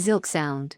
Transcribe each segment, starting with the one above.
ZilckSound.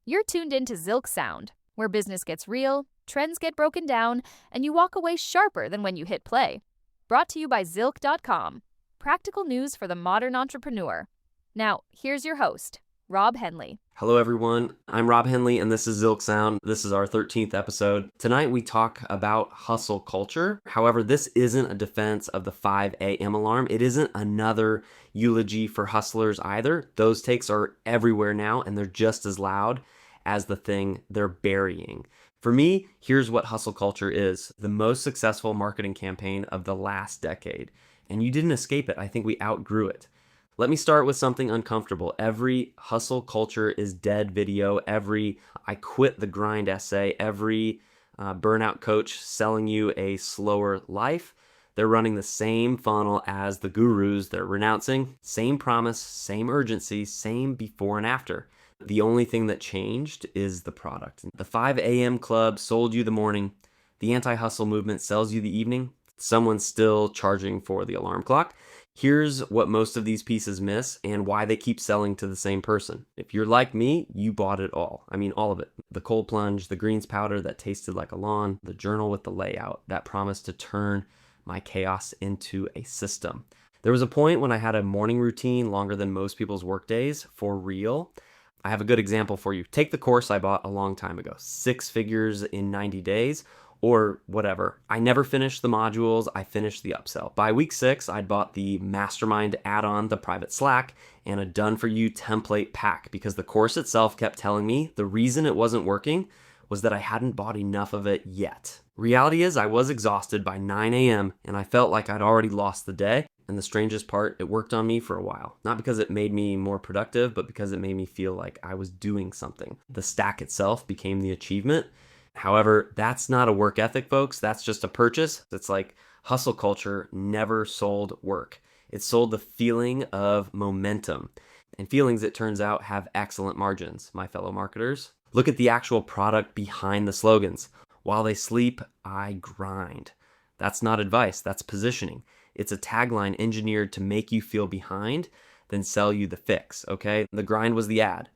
You're tuned into ZilckSound, where business gets real, trends get broken down, and you walk away sharper than when you hit play. Brought to you by Zilk.com. Practical news for the modern entrepreneur. Now, here's your host, Rob Henley. Hello everyone, I'm Rob Henley and this is ZilckSound. This is our 13th episode. Tonight we talk about hustle culture. However, this isn't a defense of the 5 a.m. alarm. It isn't another eulogy for hustlers either. Those takes are everywhere now and they're just as loud as the thing they're burying. For me, here's what hustle culture is. The most successful marketing campaign of the last decade. And you didn't escape it. I think we outgrew it. Let me start with something uncomfortable. Every hustle culture is dead video, every I quit the grind essay, every burnout coach selling you a slower life. They're running the same funnel as the gurus they're renouncing. Same promise, same urgency, same before and after. The only thing that changed is the product. The 5 a.m. club sold you the morning. The anti-hustle movement sells you the evening. Someone's still charging for the alarm clock. Here's what most of these pieces miss and why they keep selling to the same person. If you're like me, you bought it all. I mean, all of it. The cold plunge, the greens powder that tasted like a lawn, the journal with the layout that promised to turn my chaos into a system. There was a point when I had a morning routine longer than most people's work days for real. I have a good example for you. Take the course I bought a long time ago, 6 figures in 90 days. Or whatever. I never finished the modules, I finished the upsell. By week 6, I'd bought the mastermind add-on, the private Slack, and a done-for-you template pack because the course itself kept telling me the reason it wasn't working was that I hadn't bought enough of it yet. Reality is I was exhausted by 9 a.m. and I felt like I'd already lost the day. And the strangest part, it worked on me for a while. Not because it made me more productive, but because it made me feel like I was doing something. The stack itself became the achievement. However, that's not a work ethic, folks. That's just a purchase. It's like hustle culture never sold work. It sold the feeling of momentum. And feelings, it turns out, have excellent margins, my fellow marketers. Look at the actual product behind the slogans. While they sleep, I grind. That's not advice, that's positioning. It's a tagline engineered to make you feel behind, then sell you the fix, okay? The grind was the ad.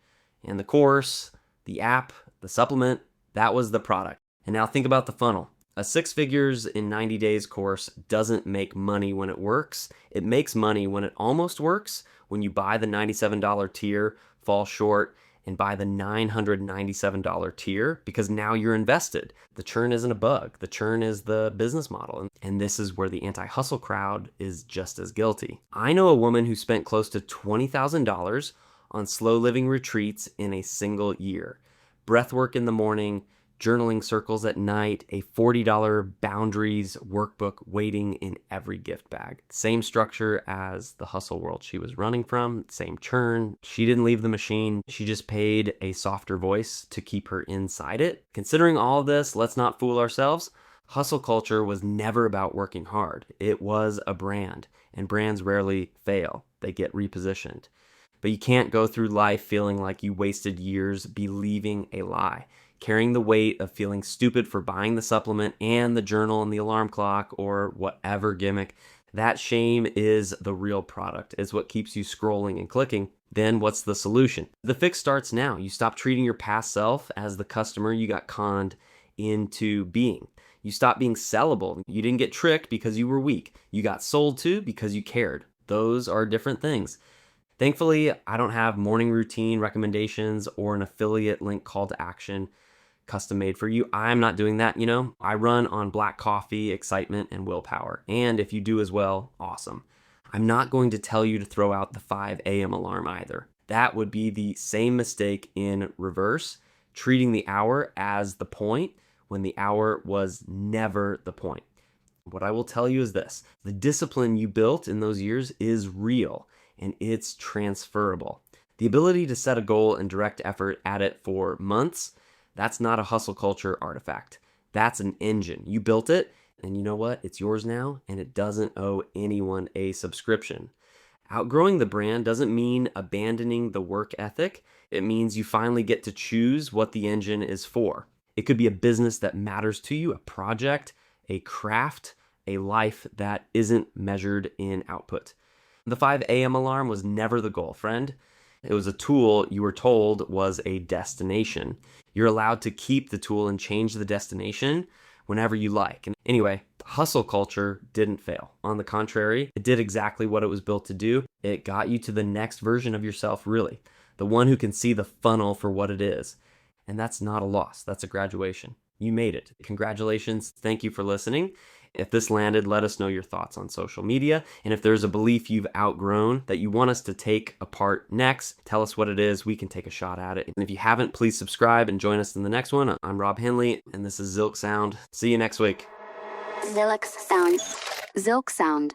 And the course, the app, the supplement, that was the product. And now think about the funnel. A 6 figures in 90 days course doesn't make money when it works. It makes money when it almost works, when you buy the $97 tier, fall short, and buy the $997 tier because now you're invested. The churn isn't a bug. The churn is the business model. And this is where the anti-hustle crowd is just as guilty. I know a woman who spent close to $20,000 on slow living retreats in a single year. Breathwork in the morning, journaling circles at night, a $40 boundaries workbook waiting in every gift bag. Same structure as the hustle world she was running from, same churn. She didn't leave the machine. She just paid a softer voice to keep her inside it. Considering all of this, let's not fool ourselves. Hustle culture was never about working hard. It was a brand, and brands rarely fail. They get repositioned. But you can't go through life feeling like you wasted years believing a lie, carrying the weight of feeling stupid for buying the supplement and the journal and the alarm clock or whatever gimmick. That shame is the real product. It's what keeps you scrolling and clicking. Then what's the solution? The fix starts now. You stop treating your past self as the customer you got conned into being. You stop being sellable. You didn't get tricked because you were weak. You got sold to because you cared. Those are different things. Thankfully, I don't have morning routine recommendations or an affiliate link call to action custom made for you. I'm not doing that, I run on black coffee, excitement, and willpower. And if you do as well, awesome. I'm not going to tell you to throw out the 5 a.m. alarm either. That would be the same mistake in reverse, treating the hour as the point when the hour was never the point. What I will tell you is this: the discipline you built in those years is real. And it's transferable. The ability to set a goal and direct effort at it for months, that's not a hustle culture artifact. That's an engine. You built it, and you know what? It's yours now, and it doesn't owe anyone a subscription. Outgrowing the brand doesn't mean abandoning the work ethic. It means you finally get to choose what the engine is for. It could be a business that matters to you, a project, a craft, a life that isn't measured in output. The 5 a.m. alarm was never the goal, friend. It was a tool you were told was a destination. You're allowed to keep the tool and change the destination whenever you like. And anyway, hustle culture didn't fail. On the contrary, it did exactly what it was built to do. It got you to the next version of yourself, really. The one who can see the funnel for what it is. And that's not a loss. That's a graduation. You made it. Congratulations. Thank you for listening. If this landed, let us know your thoughts on social media. And if there's a belief you've outgrown that you want us to take apart next, tell us what it is. We can take a shot at it. And if you haven't, please subscribe and join us in the next one. I'm Rob Henley, and this is ZilckSound. See you next week. ZilckSound. ZilckSound.